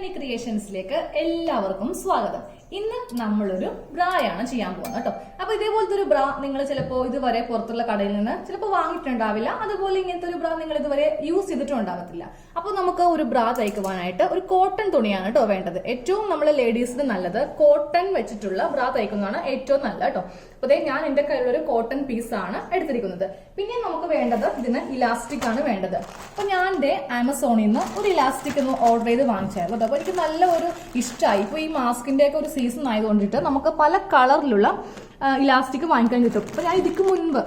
ക്രിയേഷൻസിലേക്ക് എല്ലാവർക്കും സ്വാഗതം. ഇന്ന് നമ്മളൊരു ബ്രായാണ് ചെയ്യാൻ പോകുന്നത് കേട്ടോ. അപ്പൊ ഇതേപോലത്തെ ഒരു ബ്രാ നിങ്ങൾ ചിലപ്പോൾ ഇതുവരെ പുറത്തുള്ള കടയിൽ നിന്ന് ചിലപ്പോൾ വാങ്ങിയിട്ടുണ്ടാവില്ല. അതുപോലെ ഇങ്ങനത്തെ ഒരു ബ്രാ നിങ്ങൾ ഇതുവരെ യൂസ് ചെയ്തിട്ടും ഉണ്ടാകത്തില്ല. അപ്പൊ നമുക്ക് ഒരു ബ്രാ തയ്ക്കുവാനായിട്ട് ഒരു കോട്ടൺ തുണിയാണ് കേട്ടോ വേണ്ടത്. ഏറ്റവും നമ്മളെ ലേഡീസിന് നല്ലത് കോട്ടൺ വെച്ചിട്ടുള്ള ബ്രാ തയ്ക്കുന്നതാണ് ഏറ്റവും നല്ലത് കേട്ടോ. അപ്പൊ ഞാൻ എന്റെ കയ്യിലൊരു കോട്ടൺ പീസാണ് എടുത്തിരിക്കുന്നത്. പിന്നെ നമുക്ക് വേണ്ടത് ഇതിന് ഇലാസ്റ്റിക് ആണ് വേണ്ടത്. അപ്പൊ ഞാൻ ആമസോണിൽ നിന്ന് ഒരു ഇലാസ്റ്റിക് ഒന്ന് ഓർഡർ ചെയ്ത് വാങ്ങിച്ചായിരുന്നു കേട്ടോ. അപ്പൊ എനിക്ക് നല്ല ഒരു ഇഷ്ടമായി. ഇപ്പൊ ഈ മാസ്കിന്റെ ഒക്കെ ഒരു സീസൺ ആയതുകൊണ്ടിട്ട് നമുക്ക് പല കളറിലുള്ള ഇലാസ്റ്റിക് വാങ്ങിക്കാൻ കിട്ടും. അപ്പൊ ഞാൻ ഇതിക്ക് മുൻപ്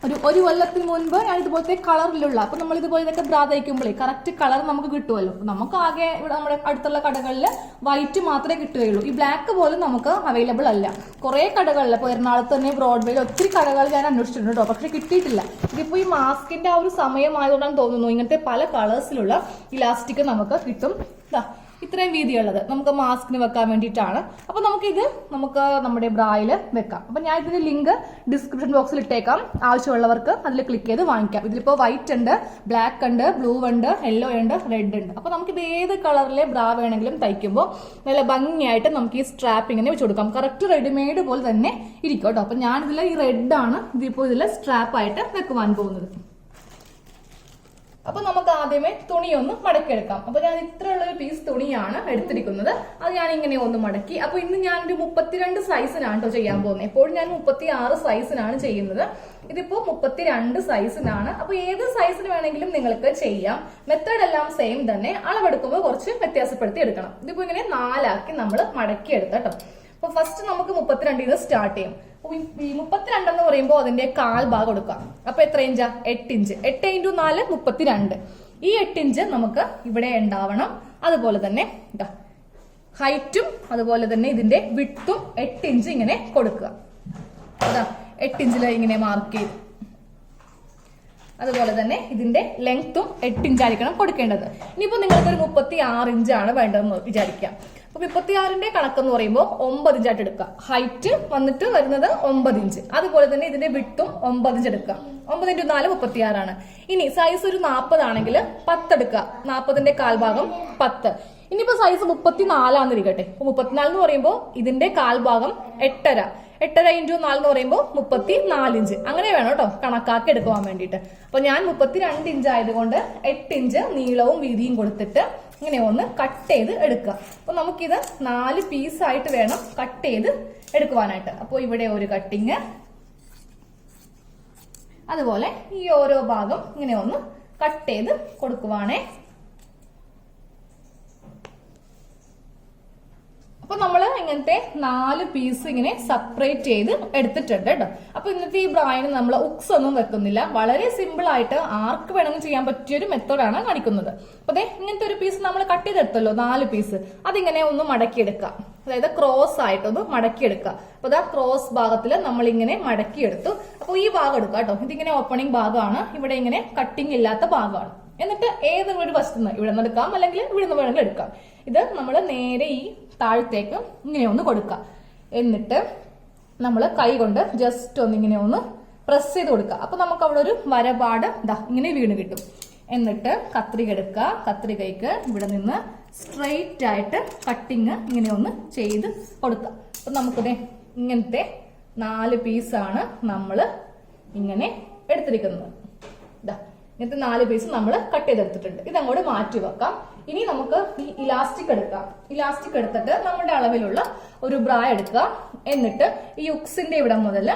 ഒരു കൊല്ലത്തിന് മുൻപ് ഞാൻ ഇതുപോലത്തെ കളറിലുള്ള അപ്പൊ നമ്മൾ ഇതുപോലത്തെ ബ്രാ തയ്ക്കുമ്പോഴേ കറക്റ്റ് കളർ നമുക്ക് കിട്ടുമല്ലോ. നമുക്ക് ആകെ ഇവിടെ നമ്മുടെ അടുത്തുള്ള കടകളിൽ വൈറ്റ് മാത്രമേ കിട്ടുകയുള്ളൂ. ഈ ബ്ലാക്ക് പോലും നമുക്ക് അവൈലബിൾ അല്ല. കുറെ കടകളിൽ ഇപ്പൊ എറണാകുളത്ത് തന്നെ ബ്രോഡ്വേയിൽ ഒത്തിരി കടകൾ ഞാൻ അന്വേഷിച്ചിട്ടുണ്ട് കേട്ടോ. പക്ഷെ കിട്ടിയിട്ടില്ല. ഇതിപ്പോ ഈ മാസ്കിന്റെ ആ ഒരു സമയമായതുകൊണ്ടാണ് തോന്നുന്നു ഇങ്ങനത്തെ പല കളേഴ്സിലുള്ള ഇലാസ്റ്റിക് നമുക്ക് കിട്ടും. ഇത്രയും വീതിയുള്ളത് നമുക്ക് മാസ്കിന് വെക്കാൻ വേണ്ടിയിട്ടാണ്. അപ്പൊ നമുക്ക് നമ്മുടെ ബ്രായിൽ വെക്കാം. അപ്പൊ ഞാൻ ഇതിന്റെ ലിങ്ക് ഡിസ്ക്രിപ്ഷൻ ബോക്സിൽ ഇട്ടേക്കാം. ആവശ്യമുള്ളവർക്ക് അതിൽ ക്ലിക്ക് ചെയ്ത് വാങ്ങിക്കാം. ഇതിലിപ്പോ വൈറ്റ് ഉണ്ട്, ബ്ലാക്ക് ഉണ്ട്, ബ്ലൂ ഉണ്ട്, യെല്ലോ ഉണ്ട്, റെഡ് ഉണ്ട്. അപ്പൊ നമുക്ക് ഇത് ഏത് കളറിലെ ബ്രാ വേണമെങ്കിലും തയ്ക്കുമ്പോൾ നല്ല ഭംഗിയായിട്ട് നമുക്ക് ഈ സ്ട്രാപ്പ് ഇങ്ങനെ വെച്ച് കൊടുക്കാം. കറക്റ്റ് റെഡിമെയ്ഡ് പോലെ തന്നെ ഇരിക്കും കേട്ടോ. അപ്പൊ ഞാൻ ഇതിൽ ഈ റെഡ് ആണ് ഇതിപ്പോ ഇതിൽ സ്ട്രാപ്പ് ആയിട്ട് വെക്കുവാൻ പോകുന്നത്. അപ്പൊ നമുക്ക് ആദ്യമേ തുണിയൊന്ന് മടക്കിയെടുക്കാം. അപ്പൊ ഞാൻ ഇത്രയുള്ളൊരു പീസ് തുണിയാണ് എടുത്തിരിക്കുന്നത്. അത് ഞാൻ ഇങ്ങനെ ഒന്ന് മടക്കി. അപ്പൊ ഇന്ന് ഞാനൊരു 32 സൈസിനാണ് കേട്ടോ ചെയ്യാൻ പോകുന്നത്. എപ്പോഴും ഞാൻ 36 സൈസിനാണ് ചെയ്യുന്നത്. ഇതിപ്പോ 32 സൈസിനാണ്. അപ്പൊ ഏത് സൈസിന് വേണമെങ്കിലും നിങ്ങൾക്ക് ചെയ്യാം. മെത്തേഡ് എല്ലാം സെയിം തന്നെ. അളവെടുക്കുമ്പോൾ കുറച്ച് വ്യത്യാസപ്പെടുത്തി എടുക്കണം. ഇതിപ്പോ ഇങ്ങനെ 4 നമ്മൾ മടക്കി എടുത്തട്ടോ. അപ്പൊ ഫസ്റ്റ് നമുക്ക് 32 സ്റ്റാർട്ട് ചെയ്യും. ഈ 32 എന്ന് പറയുമ്പോൾ അതിന്റെ കാൽ ഭാഗം എടുക്കാം. അപ്പൊ എത്ര ഇഞ്ചാ? 8 ഇഞ്ച്. 8 × 4 32. ഈ 8 ഇഞ്ച് നമുക്ക് ഇവിടെ ഉണ്ടാവണം. അതുപോലെ തന്നെ ഹൈറ്റും അതുപോലെ തന്നെ ഇതിന്റെ വിഡ്ത്തും 8 ഇഞ്ച് ഇങ്ങനെ കൊടുക്കുക. അതാ 8 ഇഞ്ചിൽ ഇങ്ങനെ മാർക്ക് ചെയ്ത്. അതുപോലെ തന്നെ ഇതിന്റെ ലെങ്ത്തും 8 ഇഞ്ചായിരിക്കണം കൊടുക്കേണ്ടത്. ഇനിയിപ്പോ നിങ്ങൾക്കൊരു 36 ഇഞ്ചാണ് വേണ്ടതെന്ന് വിചാരിക്കാം. അപ്പൊ 36ന്റെ കണക്കെന്ന് പറയുമ്പോൾ 9 ഇഞ്ചായിട്ട് എടുക്കുക. ഹൈറ്റ് വന്നിട്ട് വരുന്നത് 9 ഇഞ്ച്. അതുപോലെ തന്നെ ഇതിന്റെ വിട്ടും 9 ഇഞ്ച് എടുക്കുക. 9 × 4 36 ഇനി സൈസ് ഒരു 40 ആണെങ്കിൽ 10 എടുക്കുക. 40ന്റെ കാൽഭാഗം 10. ഇനിയിപ്പോ സൈസ് 34 ഇരിക്കട്ടെ. 34 എന്ന് പറയുമ്പോൾ ഇതിന്റെ കാൽഭാഗം 8.5. 8.5 × 4 എന്ന് പറയുമ്പോൾ 34 ഇഞ്ച്. അങ്ങനെ വേണം കേട്ടോ കണക്കാക്കി എടുക്കുവാൻ വേണ്ടിയിട്ട്. അപ്പൊ ഞാൻ 32 ഇഞ്ച് ആയതുകൊണ്ട് 8 ഇഞ്ച് നീളവും വീതിയും കൊടുത്തിട്ട് ഇങ്ങനെ ഒന്ന് കട്ട് ചെയ്ത് എടുക്കുക. അപ്പൊ നമുക്കിത് 4 പീസായിട്ട് വേണം കട്ട് ചെയ്ത് എടുക്കുവാനായിട്ട്. അപ്പൊ ഇവിടെ ഒരു കട്ടിങ്, അതുപോലെ ഈ ഓരോ ഭാഗം ഇങ്ങനെ ഒന്ന് കട്ട് ചെയ്ത് കൊടുക്കുവാണേ. അപ്പൊ നമ്മള് ഇങ്ങനത്തെ 4 പീസ് ഇങ്ങനെ സെപ്പറേറ്റ് ചെയ്ത് എടുത്തിട്ടുണ്ട് കേട്ടോ. അപ്പൊ ഇന്നത്തെ ഈ ബ്രായിന് നമ്മൾ ഉക്സ് ഒന്നും വെക്കുന്നില്ല. വളരെ സിമ്പിൾ ആയിട്ട് ആർക്ക് വേണമെങ്കിൽ ചെയ്യാൻ പറ്റിയൊരു മെത്തേഡാണ് കാണിക്കുന്നത്. അപ്പൊ ഇങ്ങനത്തെ ഒരു പീസ് നമ്മൾ കട്ട് ചെയ്തെടുത്തല്ലോ 4 പീസ്. അതിങ്ങനെ ഒന്ന് മടക്കിയെടുക്കുക. അതായത് ക്രോസ് ആയിട്ടൊന്ന് മടക്കിയെടുക്കുക. അപ്പൊ ക്രോസ് ഭാഗത്തിൽ നമ്മൾ ഇങ്ങനെ മടക്കിയെടുത്തു. അപ്പൊ ഈ ഭാഗം എടുക്കുക കേട്ടോ. ഇതിങ്ങനെ ഓപ്പണിംഗ് ഭാഗമാണ്. ഇവിടെ ഇങ്ങനെ കട്ടിങ് ഇല്ലാത്ത ഭാഗമാണ്. എന്നിട്ട് ഏതെങ്കിലും ഒരു വശത്തുനിന്ന് ഇവിടെ നിന്ന് എടുക്കാം, അല്ലെങ്കിൽ ഇവിടെ നിന്ന് വേണമെങ്കിൽ എടുക്കാം. ഇത് നമ്മൾ നേരെ ഈ താഴത്തേക്ക് ഇങ്ങനെ ഒന്ന് കൊടുക്കുക. എന്നിട്ട് നമ്മൾ കൈ കൊണ്ട് ജസ്റ്റ് ഇങ്ങനെ ഒന്ന് പ്രസ് ചെയ്ത് കൊടുക്കുക. അപ്പൊ നമുക്ക് അവിടെ ഒരു വരപാട് ഇങ്ങനെ വീണ് കിട്ടും. എന്നിട്ട് കത്രിക എടുക്കുക. കത്രികയ്ക്ക് ഇവിടെ നിന്ന് സ്ട്രെയിറ്റ് ആയിട്ട് കട്ടിങ് ഇങ്ങനെ ഒന്ന് ചെയ്ത് കൊടുക്കുക. അപ്പൊ നമുക്കിത് ഇങ്ങനത്തെ 4 പീസാണ് നമ്മൾ ഇങ്ങനെ എടുത്തിരിക്കുന്നത്. ഇങ്ങനത്തെ 4 പീസ് നമ്മൾ കട്ട് ചെയ്തെടുത്തിട്ടുണ്ട്. ഇതങ്ങോട്ട് മാറ്റി വെക്കാം. ഇനി നമുക്ക് ഈ ഇലാസ്റ്റിക് എടുക്കാം. ഇലാസ്റ്റിക് എടുത്തിട്ട് നമ്മുടെ അളവിലുള്ള ഒരു ബ്രാ എടുക്കുക. എന്നിട്ട് ഈ യുക്സിന്റെ ഇവിടം മുതൽ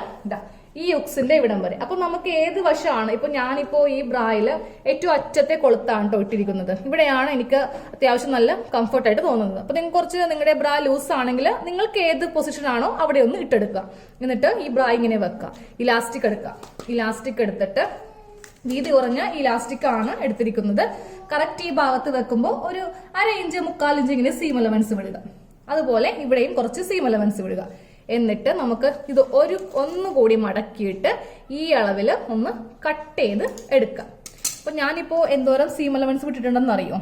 ഈ യുക്സിന്റെ ഇവിടം വരെ. അപ്പൊ നമുക്ക് ഏത് വശമാണ്? ഇപ്പൊ ഞാനിപ്പോ ഈ ബ്രായില് ഏറ്റവും അറ്റത്തെ കൊളുത്താണ് കേട്ടോ ഇട്ടിരിക്കുന്നത്. ഇവിടെയാണ് എനിക്ക് അത്യാവശ്യം നല്ല കംഫർട്ടായിട്ട് തോന്നുന്നത്. അപ്പൊ നിങ്ങൾക്ക് കുറച്ച് നിങ്ങളുടെ ബ്രാ ലൂസ് ആണെങ്കിൽ നിങ്ങൾക്ക് ഏത് പൊസിഷൻ ആണോ അവിടെ ഒന്ന് ഇട്ടെടുക്കുക. എന്നിട്ട് ഈ ബ്രാ ഇങ്ങനെ വെക്കുക. ഇലാസ്റ്റിക് എടുക്കുക. ഇലാസ്റ്റിക് എടുത്തിട്ട് വീതി കുറഞ്ഞ ഇലാസ്റ്റിക് ആണ് എടുത്തിരിക്കുന്നത്. കറക്റ്റ് ഈ ഭാഗത്ത് വെക്കുമ്പോൾ ഒരു 1/2 ഇഞ്ച് 1/4 ഇഞ്ച് ഇങ്ങനെ സീം അലവൻസ് വിടുക. അതുപോലെ ഇവിടെയും കുറച്ച് സീം അലവൻസ് വിടുക. എന്നിട്ട് നമുക്ക് ഇത് ഒന്നുകൂടി മടക്കിയിട്ട് ഈ അളവിൽ ഒന്ന് കട്ട് ചെയ്ത് എടുക്കാം. അപ്പൊ ഞാനിപ്പോ എന്തോരം സീം അലവൻസ് വിട്ടിട്ടുണ്ടെന്ന് അറിയോ?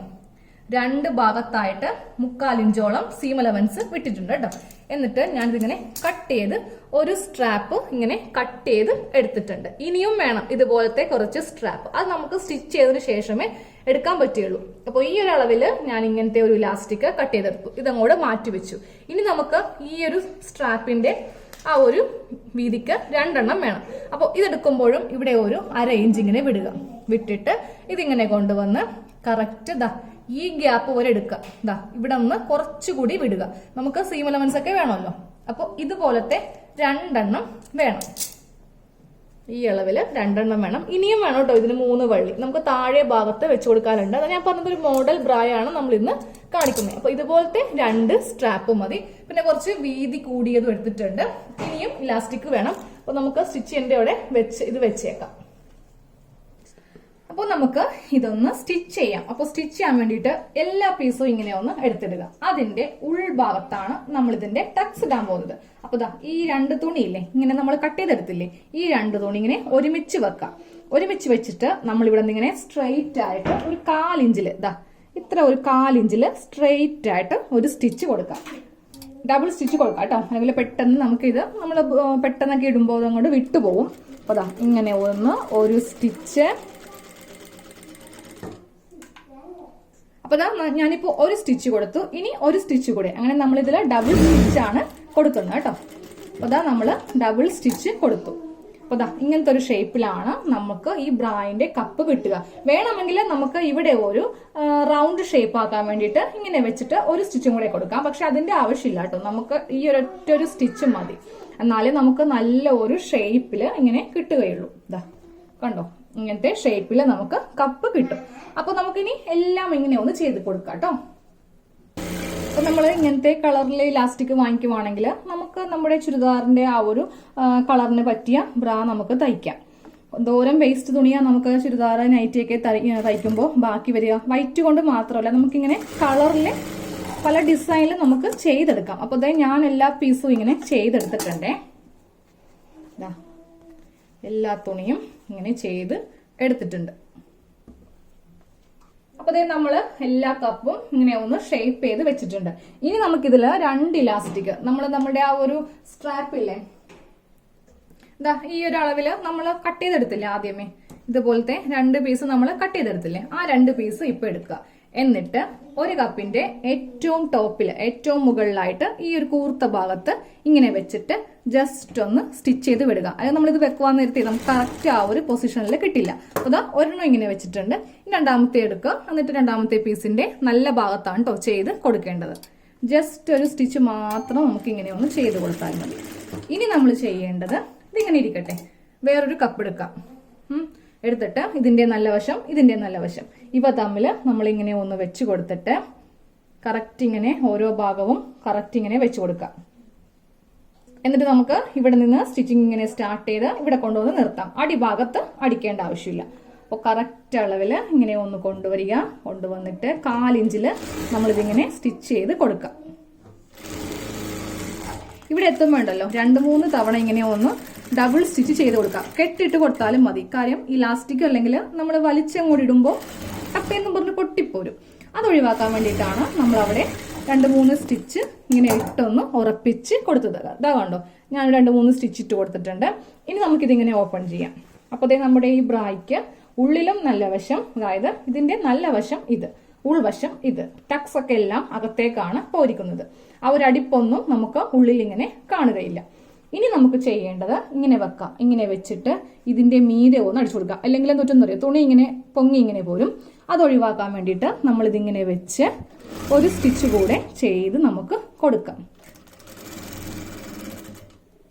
2 ഭാഗത്തായിട്ട് 1/4 ഇഞ്ചോളം സീം അലവൻസ് വിട്ടിട്ടുണ്ട് കേട്ടോ. എന്നിട്ട് ഞാനിതിങ്ങനെ കട്ട് ചെയ്ത് ഒരു സ്ട്രാപ്പ് ഇങ്ങനെ കട്ട് ചെയ്ത് എടുത്തിട്ടുണ്ട്. ഇനിയും വേണം ഇതുപോലത്തെ കുറച്ച് സ്ട്രാപ്പ്. അത് നമുക്ക് സ്റ്റിച്ച് ചെയ്തതിന് ശേഷമേ എടുക്കാൻ പറ്റുള്ളൂ. അപ്പോൾ ഈ ഒരു അളവിൽ ഞാൻ ഇങ്ങനത്തെ ഒരു ഇലാസ്റ്റിക് കട്ട് ചെയ്തെടുത്തു. ഇതങ്ങോട്ട് മാറ്റി വെച്ചു. ഇനി നമുക്ക് ഈ ഒരു സ്ട്രാപ്പിന്റെ ആ ഒരു വീതിക്ക് 2 എണ്ണം വേണം. അപ്പോൾ ഇതെടുക്കുമ്പോഴും ഇവിടെ ഒരു 1/2 ഇഞ്ച് ഇങ്ങനെ വിടുക. വിട്ടിട്ട് ഇതിങ്ങനെ കൊണ്ടുവന്ന് കറക്റ്റ് ഈ ഗ്യാപ്പ് വരെ എടുക്കുക. ഇവിടെ ഒന്ന് കുറച്ചുകൂടി വിടുക. നമുക്ക് സീം എലമെന്റ്സ് ഒക്കെ വേണമല്ലോ. അപ്പോൾ ഇതുപോലത്തെ 2 എണ്ണം വേണം. ഈ അളവില് 2 എണ്ണം വേണം. ഇനിയും വേണം കേട്ടോ ഇതിന് 3 വള്ളി. നമുക്ക് താഴെ ഭാഗത്ത് വെച്ചു കൊടുക്കാനുണ്ട്. അത് ഞാൻ പറഞ്ഞതൊരു മോഡൽ ബ്രായാണ് നമ്മൾ ഇന്ന് കാണിക്കുന്നത്. അപ്പൊ ഇതുപോലത്തെ 2 സ്ട്രാപ്പ് മതി. പിന്നെ കുറച്ച് വീതി കൂടിയതും എടുത്തിട്ടുണ്ട്. ഇനിയും ഇലാസ്റ്റിക് വേണം. അപ്പൊ നമുക്ക് സ്റ്റിച്ച് ചെയ്യേണ്ട അവിടെ ഇത് വെച്ചേക്കാം. അപ്പോൾ നമുക്ക് ഇതൊന്ന് സ്റ്റിച്ച് ചെയ്യാം. അപ്പോൾ സ്റ്റിച്ച് ചെയ്യാൻ വേണ്ടിയിട്ട് എല്ലാ പീസും ഇങ്ങനെ ഒന്ന് എടുത്തിടുക. അതിന്റെ ഉൾഭാഗത്താണ് നമ്മൾ ഇതിന്റെ ടക്സ് ഇടാൻ പോകുന്നത്. അപ്പൊ ഈ 2 തുണിയില്ലേ, ഇങ്ങനെ നമ്മൾ കട്ട് ചെയ്തെടുത്തില്ലേ, ഈ 2 തുണി ഇങ്ങനെ ഒരുമിച്ച് വെക്കാം. ഒരുമിച്ച് വെച്ചിട്ട് നമ്മൾ ഇവിടെ നിന്ന് ഇങ്ങനെ സ്ട്രെയിറ്റ് ആയിട്ട് ഒരു 1/4 ഇഞ്ചില് ഇത്ര ഒരു 1/4 ഇഞ്ചില് സ്ട്രെയിറ്റ് ആയിട്ട് ഒരു സ്റ്റിച്ച് കൊടുക്കാം. ഡബിൾ സ്റ്റിച്ച് കൊടുക്കാം കേട്ടോ. അല്ലെങ്കിൽ പെട്ടെന്ന് നമുക്കിത് നമ്മൾ പെട്ടെന്നൊക്കെ ഇടുമ്പോൾ അങ്ങോട്ട് വിട്ടുപോകും. അപ്പൊ ഇങ്ങനെ ഒരു സ്റ്റിച്ച്. അപ്പൊ ഞാനിപ്പോ ഒരു സ്റ്റിച്ച് കൊടുത്തു. ഇനി ഒരു സ്റ്റിച്ച് കൂടെ. അങ്ങനെ നമ്മൾ ഇതിൽ ഡബിൾ സ്റ്റിച്ചാണ് കൊടുക്കുന്നത് കേട്ടോ. അപ്പൊ നമ്മള് ഡബിൾ സ്റ്റിച്ച് കൊടുത്തു. അപ്പൊ ഇങ്ങനത്തെ ഒരു ഷേപ്പിലാണ് നമുക്ക് ഈ ബ്രായിന്റെ കപ്പ് കിട്ടുക. വേണമെങ്കിൽ നമുക്ക് ഇവിടെ ഒരു റൗണ്ട് ഷേപ്പ് ആക്കാൻ വേണ്ടിയിട്ട് ഇങ്ങനെ വെച്ചിട്ട് ഒരു സ്റ്റിച്ചും കൂടെ കൊടുക്കാം. പക്ഷെ അതിന്റെ ആവശ്യമില്ല കേട്ടോ. നമുക്ക് ഈ ഒരൊറ്റ ഒരു സ്റ്റിച്ച് മതി. എന്നാലേ നമുക്ക് നല്ല ഒരു ഷേപ്പില് ഇങ്ങനെ കിട്ടുകയുള്ളൂ. കണ്ടോ, ഇങ്ങനത്തെ ഷേപ്പിൽ നമുക്ക് കപ്പ് കിട്ടും. അപ്പൊ നമുക്കിനി എല്ലാം ഇങ്ങനെ ഒന്ന് ചെയ്ത് കൊടുക്കാം കേട്ടോ. അപ്പൊ നമ്മൾ ഇങ്ങനത്തെ കളറിലെ ഇലാസ്റ്റിക് വാങ്ങിക്കുവാണെങ്കിൽ നമുക്ക് നമ്മുടെ ചുരിദാറിന്റെ ആ ഒരു കളറിന് പറ്റിയ ബ്രാ നമുക്ക് തയ്ക്കാം. ദൂരം വേസ്റ്റ് തുണിയാ നമുക്ക് ചുരിദാർ നൈറ്റിയൊക്കെ തയ്ക്കുമ്പോൾ ബാക്കി വരിക. വൈറ്റ് കൊണ്ട് മാത്രമല്ല, നമുക്കിങ്ങനെ കളറിലെ പല ഡിസൈനിൽ നമുക്ക് ചെയ്തെടുക്കാം. അപ്പൊ ഞാൻ എല്ലാ പീസും ഇങ്ങനെ ചെയ്തെടുത്തിട്ടുണ്ടേ. എല്ലാ തുണിയും ഇങ്ങനെ ചെയ്ത് എടുത്തിട്ടുണ്ട്. അപ്പൊ നമ്മള് എല്ലാ കപ്പും ഇങ്ങനെ ഒന്ന് ഷേപ്പ് ചെയ്ത് വെച്ചിട്ടുണ്ട്. ഇനി നമുക്കിതില് 2 ഇലാസ്റ്റിക് നമ്മുടെ ആ ഒരു സ്ട്രാപ്പ് ഇല്ലേ, ഈ ഒരു അളവില് നമ്മൾ കട്ട് ചെയ്തെടുത്തില്ലേ ആദ്യമേ, ഇതുപോലത്തെ 2 പീസ് നമ്മൾ കട്ട് ചെയ്തെടുത്തില്ലേ, ആ 2 പീസ് ഇപ്പൊ എടുക്കുക. എന്നിട്ട് ഒരു കപ്പിന്റെ ഏറ്റവും ടോപ്പില് ഏറ്റവും മുകളിലായിട്ട് ഈ ഒരു കൂർത്ത ഭാഗത്ത് ഇങ്ങനെ വെച്ചിട്ട് ജസ്റ്റ് ഒന്ന് സ്റ്റിച്ച് ചെയ്ത് വിടുക. അതായത് നമ്മളിത് വെക്കുവാൻ നേരത്തെ നമുക്ക് കറക്റ്റ് ആ ഒരു പൊസിഷനിൽ കിട്ടില്ല. അപ്പൊ ഒരെണ്ണം ഇങ്ങനെ വെച്ചിട്ടുണ്ട്. രണ്ടാമത്തെ എടുക്കുക. എന്നിട്ട് രണ്ടാമത്തെ പീസിന്റെ നല്ല ഭാഗത്താണ് കേട്ടോ ചെയ്ത് കൊടുക്കേണ്ടത്. ജസ്റ്റ് ഒരു സ്റ്റിച്ച് മാത്രം നമുക്ക് ഇങ്ങനെ ഒന്ന് ചെയ്ത് കൊടുത്താൽ മതി. ഇനി നമ്മൾ ചെയ്യേണ്ടത് ഇതിങ്ങനെ ഇരിക്കട്ടെ, വേറൊരു കപ്പ് എടുക്കാം. എടുത്തിട്ട് ഇതിന്റെ നല്ല വശം ഇതിന്റെ നല്ല വശം ഇവ തമ്മിൽ നമ്മൾ ഇങ്ങനെ ഒന്ന് വെച്ച് കൊടുത്തിട്ട് കറക്റ്റ് ഇങ്ങനെ ഓരോ ഭാഗവും കറക്റ്റ് ഇങ്ങനെ വെച്ച് കൊടുക്കാം. എന്നിട്ട് നമുക്ക് ഇവിടെ നിന്ന് സ്റ്റിച്ചിങ് ഇങ്ങനെ സ്റ്റാർട്ട് ചെയ്ത് ഇവിടെ കൊണ്ടുവന്ന് നിർത്താം. അടിഭാഗത്ത് അടിക്കേണ്ട ആവശ്യമില്ല. അപ്പോൾ കറക്റ്റ് അളവിൽ ഇങ്ങനെ ഒന്ന് കൊണ്ടുവന്നിട്ട് 1/4 ഇഞ്ചില് നമ്മളിതിങ്ങനെ സ്റ്റിച്ച് ചെയ്ത് കൊടുക്കാം. ഇവിടെ എത്തുമ്പോണ്ടല്ലോ 2-3 തവണ ഇങ്ങനെ ഒന്ന് ഡബിൾ സ്റ്റിച്ച് ചെയ്ത് കൊടുക്കാം. കെട്ടിട്ട് കൊടുത്താലും മതി. കാര്യം ഇലാസ്റ്റിക് അല്ലെങ്കിൽ നമ്മൾ വലിച്ചങ്ങോട്ട് ഇടുമ്പോൾ ടപ്പെന്ന് പറഞ്ഞ് പൊട്ടിപ്പോരും. അത് ഒഴിവാക്കാൻ വേണ്ടിയിട്ടാണ് നമ്മൾ അവിടെ 2-3 സ്റ്റിച്ച് ഇങ്ങനെ ഇട്ടൊന്ന് ഉറപ്പിച്ച് കൊടുത്തത്. ഇതാ കണ്ടോ, ഞാൻ 2-3 സ്റ്റിച്ച് ഇട്ട് കൊടുത്തിട്ടുണ്ട്. ഇനി നമുക്കിതിങ്ങനെ ഓപ്പൺ ചെയ്യാം. അപ്പോൾ നമ്മുടെ ഈ ബ്രായ്ക്ക് ഉള്ളിലും നല്ല വശം, അതായത് ഇതിന്റെ നല്ല വശം ഇത്, ഉൾവശം ഇത്, ടക്സ് ഒക്കെ എല്ലാം അകത്തേക്കാണ് പോരിക്കുന്നത്. ആ ഒരു അടിപ്പൊന്നും നമുക്ക് ഉള്ളിൽ ഇങ്ങനെ കാണുകയില്ല. ഇനി നമുക്ക് ചെയ്യേണ്ടത് ഇങ്ങനെ വെക്കാം. ഇങ്ങനെ വെച്ചിട്ട് ഇതിന്റെ മീതെ ഒന്ന് അടിച്ചു കൊടുക്കാം. അല്ലെങ്കിൽ എന്തൊറ്റെന്ന് അറിയാം, തുണി ഇങ്ങനെ പൊങ്ങി ഇങ്ങനെ പോരും. അത് ഒഴിവാക്കാൻ വേണ്ടിയിട്ട് നമ്മൾ ഇതിങ്ങനെ വെച്ച് ഒരു സ്റ്റിച്ച് കൂടെ ചെയ്ത് നമുക്ക് കൊടുക്കാം.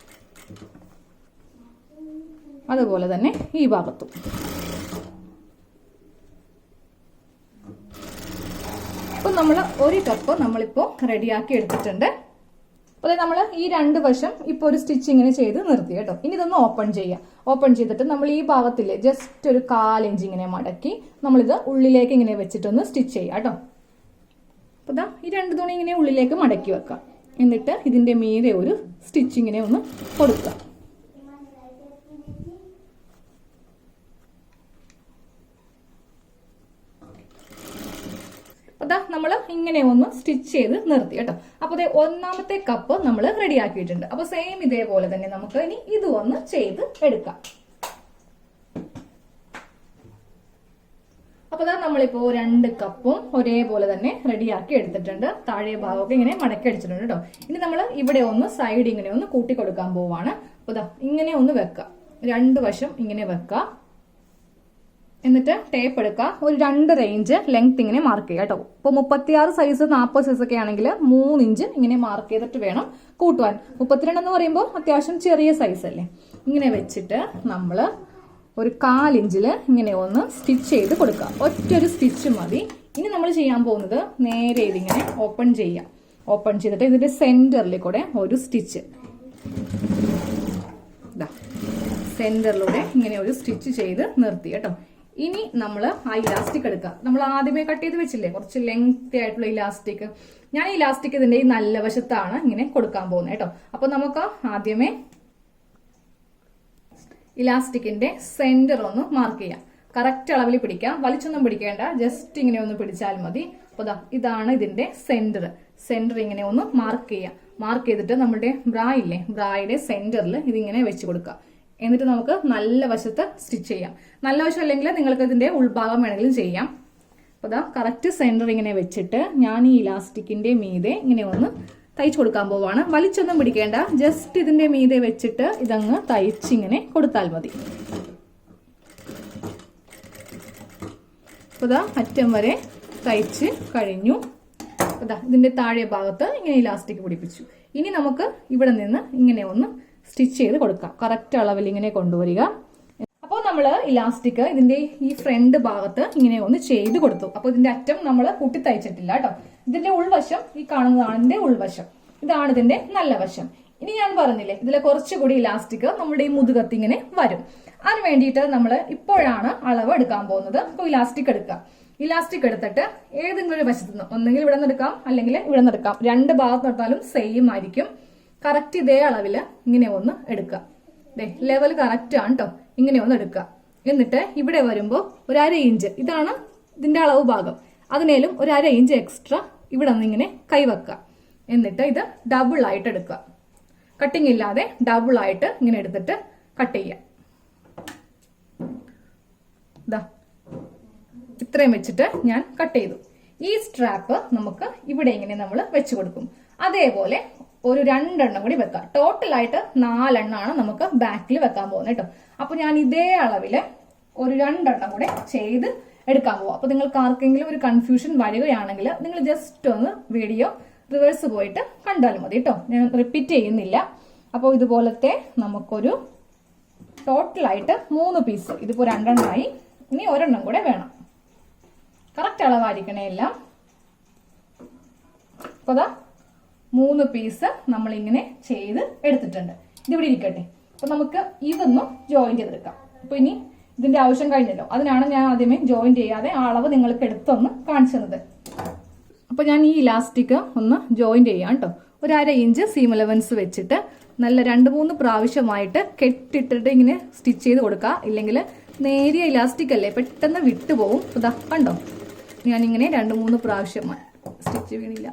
അതുപോലെ തന്നെ ഈ ഭാഗത്തും. അപ്പൊ നമ്മൾ ഒരു കപ്പ് നമ്മളിപ്പോ റെഡിയാക്കി എടുത്തിട്ടുണ്ട്. അപ്പോൾ നമ്മൾ ഈ 2 വശം ഇപ്പൊ ഒരു സ്റ്റിച്ച് ഇങ്ങനെ ചെയ്ത് നിർത്തി കേട്ടോ. ഇനി ഇതൊന്ന് ഓപ്പൺ ചെയ്യാം. ഓപ്പൺ ചെയ്തിട്ട് നമ്മൾ ഈ ഭാഗത്തില്ലേ ജസ്റ്റ് ഒരു 1/4 ഇഞ്ച് ഇങ്ങനെ മടക്കി നമ്മളിത് ഉള്ളിലേക്ക് ഇങ്ങനെ വെച്ചിട്ടൊന്ന് സ്റ്റിച്ച് ചെയ്യാം കേട്ടോ. അപ്പൊ ഈ 2 തുണി ഇങ്ങനെ ഉള്ളിലേക്ക് മടക്കി വെക്കാം. എന്നിട്ട് ഇതിന്റെ മീതെ ഒരു സ്റ്റിച്ച് ഇങ്ങനെ ഒന്ന് കൊടുക്കാം. നമ്മൾ ഇങ്ങനെ ഒന്ന് സ്റ്റിച്ച് ചെയ്ത് നിർത്തി കേട്ടോ. അപ്പൊ ഒന്നാമത്തെ കപ്പ് നമ്മൾ റെഡിയാക്കിയിട്ടുണ്ട്. അപ്പൊ സെയിം ഇതേപോലെ തന്നെ നമുക്ക് ഇനി ഇത് ഒന്ന് ചെയ്ത് എടുക്കാം. അപ്പൊ അപ്പൊ അതാ നമ്മളിപ്പോ 2 കപ്പും ഒരേപോലെ തന്നെ റെഡിയാക്കി എടുത്തിട്ടുണ്ട്. താഴെ ഭാഗമൊക്കെ ഇങ്ങനെ മടക്കി അടിച്ചിട്ടുണ്ട് കേട്ടോ. ഇനി നമ്മൾ ഇവിടെ ഒന്ന് സൈഡ് ഇങ്ങനെ ഒന്ന് കൂട്ടി കൊടുക്കാൻ പോവാണ്. അപ്പൊ ഇതാ ഇങ്ങനെ ഒന്ന് വെക്കാം, 2 വശം ഇങ്ങനെ വെക്കാം. എന്നിട്ട് ടേപ്പ് എടുക്കുക. ഒരു 2 ഇഞ്ച് ലെങ്ത് ഇങ്ങനെ മാർക്ക് ചെയ്യുക കേട്ടോ. ഇപ്പൊ 36 സൈസ് 40 സൈസ് ഒക്കെ ആണെങ്കിൽ 3 ഇഞ്ച് ഇങ്ങനെ മാർക്ക് ചെയ്തിട്ട് വേണം കൂട്ടുവാൻ. 32 എന്ന് പറയുമ്പോൾ അത്യാവശ്യം ചെറിയ സൈസ് അല്ലേ. ഇങ്ങനെ വെച്ചിട്ട് നമ്മള് ഒരു 1/4 ഇഞ്ചില് ഇങ്ങനെ ഒന്ന് സ്റ്റിച്ച് ചെയ്ത് കൊടുക്കുക. ഒറ്റൊരു സ്റ്റിച്ച് മതി. ഇനി നമ്മൾ ചെയ്യാൻ പോകുന്നത് നേരെ ഇതിങ്ങനെ ഓപ്പൺ ചെയ്യാം. ഓപ്പൺ ചെയ്തിട്ട് ഇതിന്റെ സെന്ററിൽ കൂടെ ഒരു സ്റ്റിച്ച്, സെന്ററിലൂടെ ഇങ്ങനെ ഒരു സ്റ്റിച്ച് ചെയ്ത് നിർത്തി കേട്ടോ. ഇനി നമ്മൾ ആ ഇലാസ്റ്റിക് എടുക്കുക. നമ്മൾ ആദ്യമേ കട്ട് ചെയ്ത് വെച്ചില്ലേ കുറച്ച് ലെങ്തി ആയിട്ടുള്ള ഇലാസ്റ്റിക്. ഞാൻ ഈ ഇലാസ്റ്റിക് ഇതിന്റെ ഈ നല്ല വശത്താണ് ഇങ്ങനെ കൊടുക്കാൻ പോകുന്നത് കേട്ടോ. അപ്പൊ നമുക്ക് ആദ്യമേ ഇലാസ്റ്റിക്കിന്റെ സെന്റർ ഒന്ന് മാർക്ക് ചെയ്യാം. കറക്റ്റ് അളവിൽ പിടിക്കാം, വലിച്ചൊന്നും പിടിക്കേണ്ട, ജസ്റ്റ് ഇങ്ങനെ ഒന്ന് പിടിച്ചാൽ മതി. അപ്പൊ ഇതാണ് ഇതിന്റെ സെന്റർ. സെന്റർ ഇങ്ങനെ ഒന്ന് മാർക്ക് ചെയ്യാം. മാർക്ക് ചെയ്തിട്ട് നമ്മുടെ ബ്രാ ഇല്ലേ, ബ്രായുടെ സെന്ററിൽ ഇതിങ്ങനെ വെച്ച് കൊടുക്കുക. എന്നിട്ട് നമുക്ക് നല്ല വശത്ത് സ്റ്റിച്ച് ചെയ്യാം. നല്ല വശം അല്ലെങ്കിൽ നിങ്ങൾക്ക് ഇതിന്റെ ഉൾഭാഗം വേണമെങ്കിലും ചെയ്യാം. അപ്പൊ കറക്റ്റ് സെന്റർ ഇങ്ങനെ വെച്ചിട്ട് ഞാൻ ഈ ഇലാസ്റ്റിക്കിന്റെ മീതെ ഇങ്ങനെ ഒന്ന് തയ്ച്ചു കൊടുക്കാൻ പോവാണ്. വലിച്ചൊന്നും പിടിക്കേണ്ട, ജസ്റ്റ് ഇതിന്റെ മീതെ വെച്ചിട്ട് ഇതങ്ങ് തയ്ച്ചിങ്ങനെ കൊടുത്താൽ മതി. അപ്പൊ അറ്റം വരെ തയ്ച്ച് കഴിഞ്ഞു. ഇതിന്റെ താഴെ ഭാഗത്ത് ഇങ്ങനെ ഇലാസ്റ്റിക് പിടിപ്പിച്ചു. ഇനി നമുക്ക് ഇവിടെ നിന്ന് ഇങ്ങനെ ഒന്ന് സ്റ്റിച്ച് ചെയ്ത് കൊടുക്കാം. കറക്റ്റ് അളവിൽ ഇങ്ങനെ കൊണ്ടുവരിക. അപ്പോൾ നമ്മൾ ഇലാസ്റ്റിക് ഇതിന്റെ ഈ ഫ്രണ്ട് ഭാഗത്ത് ഇങ്ങനെ ഒന്ന് ചെയ്ത് കൊടുത്തു. അപ്പൊ ഇതിന്റെ അറ്റം നമ്മൾ കൂട്ടി തയ്ച്ചിട്ടില്ല കേട്ടോ. ഇതിന്റെ ഉൾവശം ഈ കാണുന്നതാണ് ഇതിന്റെ ഉൾവശം. ഇതാണ് ഇതിന്റെ നല്ല വശം. ഇനി ഞാൻ പറഞ്ഞില്ലേ ഇതിലെ കുറച്ചുകൂടി ഇലാസ്റ്റിക് നമ്മുടെ ഈ മുതുകത്ത് ഇങ്ങനെ വരും. അതിന് വേണ്ടിയിട്ട് നമ്മൾ ഇപ്പോഴാണ് അളവ് എടുക്കാൻ പോകുന്നത്. അപ്പോൾ ഇലാസ്റ്റിക് എടുക്കുക. ഇലാസ്റ്റിക് എടുത്തിട്ട് ഏതെങ്കിലും ഒരു വശത്ത് നിന്ന്, ഒന്നെങ്കിൽ ഇവിടെ നിന്ന് എടുക്കാം അല്ലെങ്കിൽ ഇവിടെ നിന്ന് എടുക്കാം. 2 ഭാഗത്ത് എടുത്താലും സെയിം ആയിരിക്കും. കറക്റ്റ് ഇതേ അളവില് ഇങ്ങനെ ഒന്ന് എടുക്കുക. ലെവൽ കറക്റ്റ് ആണ് കേട്ടോ. ഇങ്ങനെ ഒന്ന് എടുക്കുക. എന്നിട്ട് ഇവിടെ വരുമ്പോൾ ഒരു 1/2 ഇഞ്ച്, ഇതാണ് ഇതിന്റെ അളവ് ഭാഗം, അതിനേലും ഒരു 1/2 ഇഞ്ച് എക്സ്ട്രാ ഇവിടെ നിന്ന് ഇങ്ങനെ കൈവെക്കുക. എന്നിട്ട് ഇത് ഡബിൾ ആയിട്ട് എടുക്കുക. കട്ടിങ് ഇല്ലാതെ ഡബിൾ ആയിട്ട് ഇങ്ങനെ എടുത്തിട്ട് കട്ട് ചെയ്യാം. ഇത്രയും വെച്ചിട്ട് ഞാൻ കട്ട് ചെയ്തു. ഈ സ്ട്രാപ്പ് നമുക്ക് ഇവിടെ ഇങ്ങനെ നമ്മൾ വെച്ച് കൊടുക്കും. അതേപോലെ ഒരു 2 എണ്ണം കൂടി വെക്കാം. ടോട്ടലായിട്ട് 4 എണ്ണമാണ് നമുക്ക് ബാക്കിൽ വെക്കാൻ പോകുന്നത് കേട്ടോ. അപ്പൊ ഞാൻ ഇതേ അളവില് ഒരു 2 എണ്ണം കൂടെ ചെയ്ത് എടുക്കാൻ പോവാം. അപ്പൊ നിങ്ങൾക്ക് ആർക്കെങ്കിലും ഒരു കൺഫ്യൂഷൻ വരികയാണെങ്കിൽ നിങ്ങൾ ജസ്റ്റ് ഒന്ന് വീഡിയോ റിവേഴ്സ് പോയിട്ട് കണ്ടാലും മതി കേട്ടോ. ഞാൻ റിപ്പീറ്റ് ചെയ്യുന്നില്ല. അപ്പോൾ ഇതുപോലത്തെ നമുക്കൊരു ടോട്ടലായിട്ട് 3 പീസ്, ഇതിപ്പോ 2 എണ്ണമായി, ഇനി 1 എണ്ണം കൂടെ വേണം. കറക്റ്റ് അളവായിരിക്കണേ എല്ലാം. അപ്പൊ 3 പീസ് നമ്മൾ ഇങ്ങനെ ചെയ്ത് എടുത്തിട്ടുണ്ട്. ഇതിവിടെ ഇരിക്കട്ടെ. അപ്പൊ നമുക്ക് ഇതൊന്നും ജോയിൻ ചെയ്തെടുക്കാം. അപ്പൊ ഇനി ഇതിന്റെ ആവശ്യം കഴിഞ്ഞല്ലോ, അതിനാണ് ഞാൻ ആദ്യമേ ജോയിൻ ചെയ്യാതെ ആ അളവ് നിങ്ങൾക്ക് എടുത്തൊന്ന് കാണിച്ചു തന്നത്. അപ്പൊ ഞാൻ ഈ ഇലാസ്റ്റിക് ഒന്ന് ജോയിൻ ചെയ്യാം കേട്ടോ. ഒരു 1/2 ഇഞ്ച് സീം അലവൻസ് വെച്ചിട്ട് നല്ല 2-3 പ്രാവശ്യമായിട്ട് കെട്ടിട്ടിട്ട് ഇങ്ങനെ സ്റ്റിച്ച് ചെയ്ത് കൊടുക്കുക. ഇല്ലെങ്കിൽ നേരിയ ഇലാസ്റ്റിക് അല്ലേ, പെട്ടെന്ന് വിട്ടുപോകും. ഇതാ കണ്ടോ, ഞാനിങ്ങനെ 2-3 പ്രാവശ്യമായി സ്റ്റിച്ച് വീണില്ല.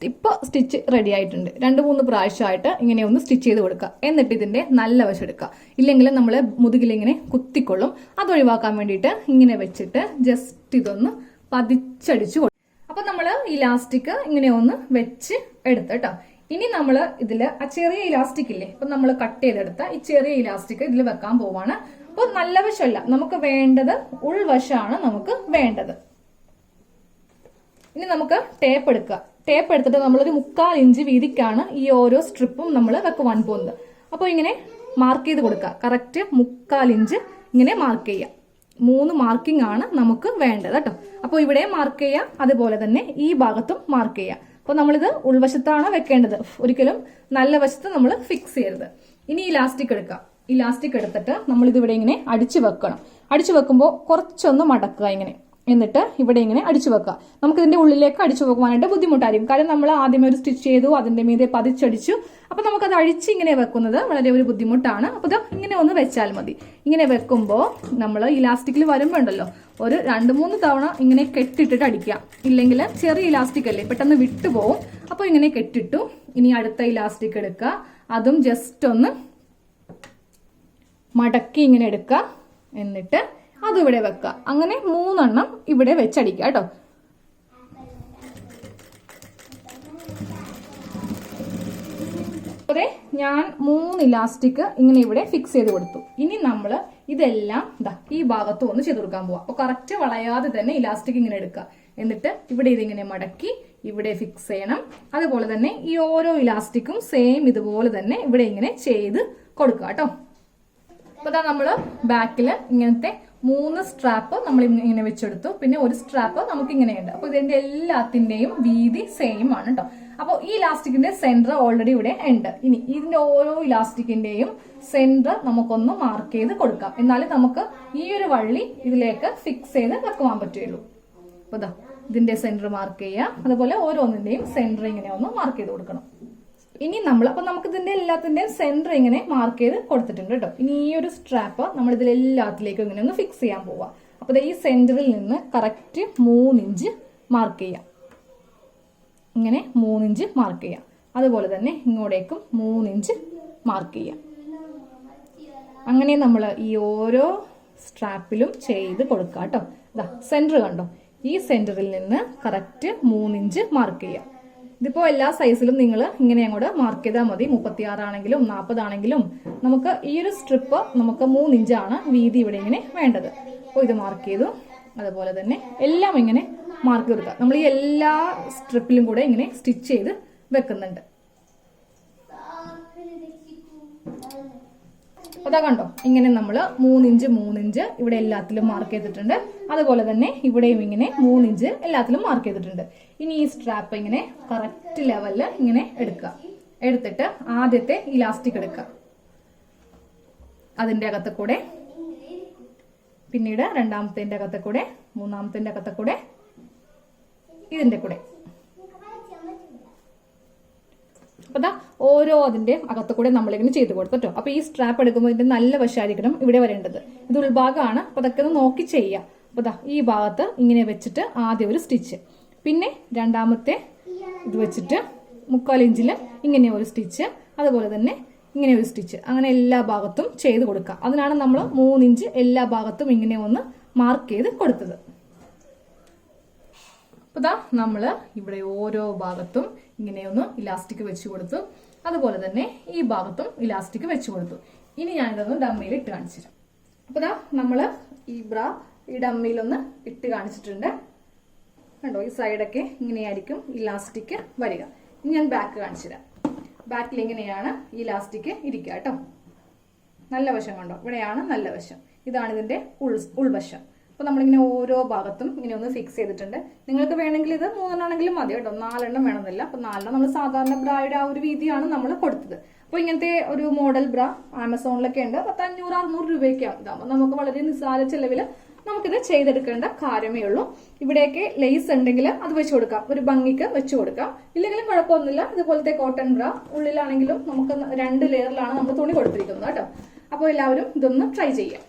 ഇപ്പൊ സ്റ്റിച്ച് റെഡി ആയിട്ടുണ്ട്. 2-3 പ്രാവശ്യമായിട്ട് ഇങ്ങനെ ഒന്ന് സ്റ്റിച്ച് ചെയ്ത് കൊടുക്കുക. എന്നിട്ട് ഇതിന്റെ നല്ല വശം എടുക്കുക. ഇല്ലെങ്കിൽ നമ്മൾ മുതുകിലിങ്ങനെ കുത്തിക്കൊള്ളും. അത് ഒഴിവാക്കാൻ വേണ്ടിയിട്ട് ഇങ്ങനെ വെച്ചിട്ട് ജസ്റ്റ് ഇതൊന്ന് പതിച്ചടിച്ചു കൊടുക്കും. അപ്പൊ നമ്മൾ ഇലാസ്റ്റിക് ഇങ്ങനെ ഒന്ന് വെച്ച് എടുത്തിട്ടോ. ഇനി നമ്മൾ ഇതില് ആ ചെറിയ ഇലാസ്റ്റിക് ഇല്ലേ, ഇപ്പൊ നമ്മൾ കട്ട് ചെയ്തെടുത്ത ഈ ചെറിയ ഇലാസ്റ്റിക് ഇതിൽ വെക്കാൻ പോവാണ്. അപ്പൊ നല്ല വശമല്ല നമുക്ക് വേണ്ടത്, ഉൾവശമാണ് നമുക്ക് വേണ്ടത്. ഇനി നമുക്ക് ടേപ്പ് എടുക്കുക. ടേപ്പ് എടുത്തിട്ട് നമ്മളൊരു 3/4 ഇഞ്ച് വീതിക്കാണ് ഈ ഓരോ സ്ട്രിപ്പും നമ്മൾ വെക്കുവാൻ പോകുന്നത്. അപ്പോൾ ഇങ്ങനെ മാർക്ക് ചെയ്ത് കൊടുക്കുക. കറക്റ്റ് 3/4 ഇഞ്ച് ഇങ്ങനെ മാർക്ക് ചെയ്യുക. 3 മാർക്കിംഗ് ആണ് നമുക്ക് വേണ്ടത് കേട്ടോ. അപ്പോൾ ഇവിടെ മാർക്ക് ചെയ്യുക, അതുപോലെ തന്നെ ഈ ഭാഗത്തും മാർക്ക് ചെയ്യുക. അപ്പോൾ നമ്മളിത് ഉൾവശത്താണ് വെക്കേണ്ടത്, ഒരിക്കലും നല്ല വശത്ത് നമ്മൾ ഫിക്സ് ചെയ്യരുത്. ഇനി ഇലാസ്റ്റിക് എടുക്കുക. ഇലാസ്റ്റിക് എടുത്തിട്ട് നമ്മളിത് ഇവിടെ ഇങ്ങനെ അടിച്ചു വെക്കണം. അടിച്ചു വെക്കുമ്പോൾ കുറച്ചൊന്ന് മടക്കുക ഇങ്ങനെ. എന്നിട്ട് ഇവിടെ ഇങ്ങനെ അടിച്ചു വെക്കുക. നമുക്ക് ഇതിന്റെ ഉള്ളിലേക്ക് അടിച്ചു വെക്കുവാനായിട്ട് ബുദ്ധിമുട്ടായിരിക്കും. കാരണം നമ്മൾ ആദ്യമേ ഒരു സ്റ്റിച്ച് ചെയ്തു, അതിന്റെ മീതെ പതിച്ചടിച്ചു. അപ്പൊ നമുക്കത് അഴിച്ച് ഇങ്ങനെ വെക്കുന്നത് വളരെ ഒരു ബുദ്ധിമുട്ടാണ്. അപ്പൊ ഇത് ഇങ്ങനെ ഒന്ന് വെച്ചാൽ മതി. ഇങ്ങനെ വെക്കുമ്പോൾ നമ്മൾ ഇലാസ്റ്റിക്കിൽ വരുമ്പോൾ ഉണ്ടല്ലോ, ഒരു 2-3 തവണ ഇങ്ങനെ കെട്ടിട്ടിട്ട് അടിക്കുക. ഇല്ലെങ്കിൽ ചെറിയ ഇലാസ്റ്റിക് അല്ലേ, പെട്ടെന്ന് വിട്ടുപോകും. അപ്പൊ ഇങ്ങനെ കെട്ടിട്ടു. ഇനി അടുത്ത ഇലാസ്റ്റിക് എടുക്കുക. അതും ജസ്റ്റ് ഒന്ന് മടക്കി ഇങ്ങനെ എടുക്കുക. എന്നിട്ട് അതും ഇവിടെ വെക്കുക. അങ്ങനെ 3 എണ്ണം ഇവിടെ വെച്ചടിക്കുക കേട്ടോ. അതെ, ഞാൻ 3 ഇലാസ്റ്റിക് ഇങ്ങനെ ഇവിടെ ഫിക്സ് ചെയ്ത് കൊടുത്തു. ഇനി നമ്മൾ ഇതെല്ലാം ഈ ഭാഗത്തും ഒന്ന് ചെയ്ത് കൊടുക്കാൻ പോവാം. അപ്പൊ കറക്റ്റ് വളയാതെ തന്നെ ഇലാസ്റ്റിക് ഇങ്ങനെ എടുക്കുക. എന്നിട്ട് ഇവിടെ ഇതിങ്ങനെ മടക്കി ഇവിടെ ഫിക്സ് ചെയ്യണം. അതുപോലെ തന്നെ ഈ ഓരോ ഇലാസ്റ്റിക്കും സെയിം ഇതുപോലെ തന്നെ ഇവിടെ ഇങ്ങനെ ചെയ്ത് കൊടുക്കുക കേട്ടോ. അപ്പൊ നമ്മള് ബാക്കില് ഇങ്ങനത്തെ 3 സ്ട്രാപ്പ് നമ്മൾ ഇങ്ങനെ വെച്ചെടുത്തു. പിന്നെ ഒരു സ്ട്രാപ്പ് നമുക്ക് ഇങ്ങനെയുണ്ട്. അപ്പൊ ഇതിന്റെ എല്ലാത്തിന്റെയും വീതി സെയിം ആണ് കേട്ടോ. അപ്പോൾ ഈ ഇലാസ്റ്റിക്കിന്റെ സെന്റർ ഓൾറെഡി ഇവിടെ ഉണ്ട്. ഇനി ഇതിന്റെ ഓരോ ഇലാസ്റ്റിക്കിന്റെയും സെന്റർ നമുക്കൊന്ന് മാർക്ക് ചെയ്ത് കൊടുക്കാം. എന്നാലും നമുക്ക് ഈ ഒരു വള്ളി ഇതിലേക്ക് ഫിക്സ് ചെയ്ത് വെക്കുവാൻ പറ്റുള്ളൂ. അപ്പൊ ഇതിന്റെ സെന്റർ മാർക്ക് ചെയ്യുക. അതുപോലെ ഓരോന്നിന്റെയും സെന്റർ ഇങ്ങനെ ഒന്ന് മാർക്ക് ചെയ്ത് കൊടുക്കണം. ഇനി അപ്പൊ നമുക്ക് ഇതിന്റെ എല്ലാത്തിന്റെയും സെന്റർ ഇങ്ങനെ മാർക്ക് ചെയ്ത് കൊടുത്തിട്ടുണ്ട് കേട്ടോ. ഇനി ഈ ഒരു സ്ട്രാപ്പ് നമ്മൾ ഇതിലെല്ലാത്തിലേക്കും ഇങ്ങനെ ഒന്ന് ഫിക്സ് ചെയ്യാൻ പോവാ. അപ്പൊ ഈ സെന്ററിൽ നിന്ന് കറക്റ്റ് 3 ഇഞ്ച് മാർക്ക് ചെയ്യാം. ഇങ്ങനെ 3 ഇഞ്ച് മാർക്ക് ചെയ്യാം. അതുപോലെ തന്നെ ഇങ്ങോട്ടേക്കും 3 ഇഞ്ച് മാർക്ക് ചെയ്യാം. അങ്ങനെ നമ്മൾ ഈ ഓരോ സ്ട്രാപ്പിലും ചെയ്ത് കൊടുക്കുക കേട്ടോ. സെന്റർ കണ്ടോ, ഈ സെന്ററിൽ നിന്ന് കറക്റ്റ് 3 ഇഞ്ച് മാർക്ക് ചെയ്യാം. ഇതിപ്പോ എല്ലാ സൈസിലും നിങ്ങൾ ഇങ്ങനെ അങ്ങോട്ട് മാർക്ക് ചെയ്താൽ മതി. 36 ആണെങ്കിലും 40 ആണെങ്കിലും നമുക്ക് ഈ ഒരു സ്ട്രിപ്പ് നമുക്ക് 3 ഇഞ്ചാണ് വീതി ഇവിടെ ഇങ്ങനെ വേണ്ടത്. അപ്പോൾ ഇത് മാർക്ക് ചെയ്തു. അതുപോലെ തന്നെ എല്ലാം ഇങ്ങനെ മാർക്ക് കൊടുക്കുക. നമ്മൾ ഈ എല്ലാ സ്ട്രിപ്പിലും കൂടെ ഇങ്ങനെ സ്റ്റിച്ച് ചെയ്ത് വെക്കുന്നുണ്ട്. അതാ കണ്ടോ, ഇങ്ങനെ നമ്മൾ 3 ഇഞ്ച് 3 ഇഞ്ച് ഇവിടെ എല്ലാത്തിലും മാർക്ക് ചെയ്തിട്ടുണ്ട്. അതുപോലെ തന്നെ ഇവിടെയും ഇങ്ങനെ 3 ഇഞ്ച് എല്ലാത്തിലും മാർക്ക് ചെയ്തിട്ടുണ്ട്. ഇനി ഈ സ്ട്രാപ്പ് ഇങ്ങനെ കറക്റ്റ് ലെവലിൽ ഇങ്ങനെ എടുക്കുക. എടുത്തിട്ട് ആദ്യത്തെ ഇലാസ്റ്റിക് എടുക്കുക, അതിന്റെ അകത്ത് കൂടെ, പിന്നീട് രണ്ടാമത്തെ അകത്ത് കൂടെ, മൂന്നാമത്തെ അകത്ത് കൂടെ, ഇതിന്റെ കൂടെ. അപ്പൊ ഓരോ അതിന്റെ അകത്ത് കൂടെ നമ്മളിങ്ങനെ ചെയ്ത് കൊടുത്തോ. അപ്പൊ ഈ സ്ട്രാപ്പ് എടുക്കുമ്പോൾ ഇതിന്റെ നല്ല വശമായിരിക്കണം ഇവിടെ വരേണ്ടത്. ഇത് ഉൾഭാഗമാണ്. അപ്പൊ അതൊക്കെ ഒന്ന് നോക്കി ചെയ്യാം. അപ്പൊ ഈ ഭാഗത്ത് ഇങ്ങനെ വെച്ചിട്ട് ആദ്യം ഒരു സ്റ്റിച്ച്, പിന്നെ രണ്ടാമത്തെ ഇത് വെച്ചിട്ട് 3/4 ഇഞ്ചിൽ ഇങ്ങനെ ഒരു സ്റ്റിച്ച്, അതുപോലെ തന്നെ ഇങ്ങനെ ഒരു സ്റ്റിച്ച്. അങ്ങനെ എല്ലാ ഭാഗത്തും ചെയ്ത് കൊടുക്കുക. അതിനാണ് നമ്മൾ 3 ഇഞ്ച് എല്ലാ ഭാഗത്തും ഇങ്ങനെ ഒന്ന് മാർക്ക് ചെയ്ത് കൊടുത്തത്. അപ്പൊ നമ്മള് ഇവിടെ ഓരോ ഭാഗത്തും ഇങ്ങനെയൊന്ന് ഇലാസ്റ്റിക് വെച്ച് കൊടുത്തു. അതുപോലെ തന്നെ ഈ ഭാഗത്തും ഇലാസ്റ്റിക് വെച്ച് കൊടുത്തു. ഇനി ഞാനിതൊന്ന് ഡമ്മിയിൽ ഇട്ട് കാണിച്ചു തരാം. അപ്പൊ നമ്മള് ഈ ബ്രാ ഈ ഡമ്മിയിലൊന്ന് ഇട്ട് കാണിച്ചിട്ടുണ്ട്. കണ്ടോ, ഈ സൈഡൊക്കെ ഇങ്ങനെയായിരിക്കും ഇലാസ്റ്റിക് വരിക. ഇനി ഞാൻ ബാക്ക് കാണിച്ചു തരാം. ബാക്കിൽ ഇങ്ങനെയാണ് ഈ ഇലാസ്റ്റിക് ഇരിക്കുക കേട്ടോ. നല്ല വശം കണ്ടോ, ഇവിടെയാണ് നല്ല വശം. ഇതാണ് ഇതിന്റെ ഉൾവശം. അപ്പൊ നമ്മളിങ്ങനെ ഓരോ ഭാഗത്തും ഇങ്ങനെ ഒന്ന് ഫിക്സ് ചെയ്തിട്ടുണ്ട്. നിങ്ങൾക്ക് വേണമെങ്കിൽ ഇത് 3 എണ്ണമാണെങ്കിലും മതി കേട്ടോ, 4 എണ്ണം വേണമെന്നില്ല. അപ്പൊ 4 എണ്ണം നമ്മൾ സാധാരണ ബ്രായുടെ ആ ഒരു വീതിയാണ് നമ്മൾ കൊടുത്തത്. അപ്പൊ ഇങ്ങനത്തെ ഒരു മോഡൽ ബ്ര ആമസോണിലൊക്കെ ഉണ്ട്. 500-600 രൂപയൊക്കെ ആകും. നമുക്ക് വളരെ നിസ്സാര ചെലവിൽ നമുക്കിത് ചെയ്തെടുക്കേണ്ട കാര്യമേ ഉള്ളൂ. ഇവിടെയൊക്കെ ലേസ് ഉണ്ടെങ്കിൽ അത് വെച്ച് കൊടുക്കാം, ഒരു ഭംഗിക്ക് വെച്ച് കൊടുക്കാം. ഇല്ലെങ്കിലും കുഴപ്പമൊന്നുമില്ല. ഇതുപോലത്തെ കോട്ടൺ ബ്ര ഉള്ളിലാണെങ്കിലും നമുക്ക് 2 ലെയറിലാണ് നമ്മൾ തുണി കൊടുത്തിരിക്കുന്നത് കേട്ടോ. അപ്പോൾ എല്ലാവരും ഇതൊന്ന് ട്രൈ ചെയ്യാം.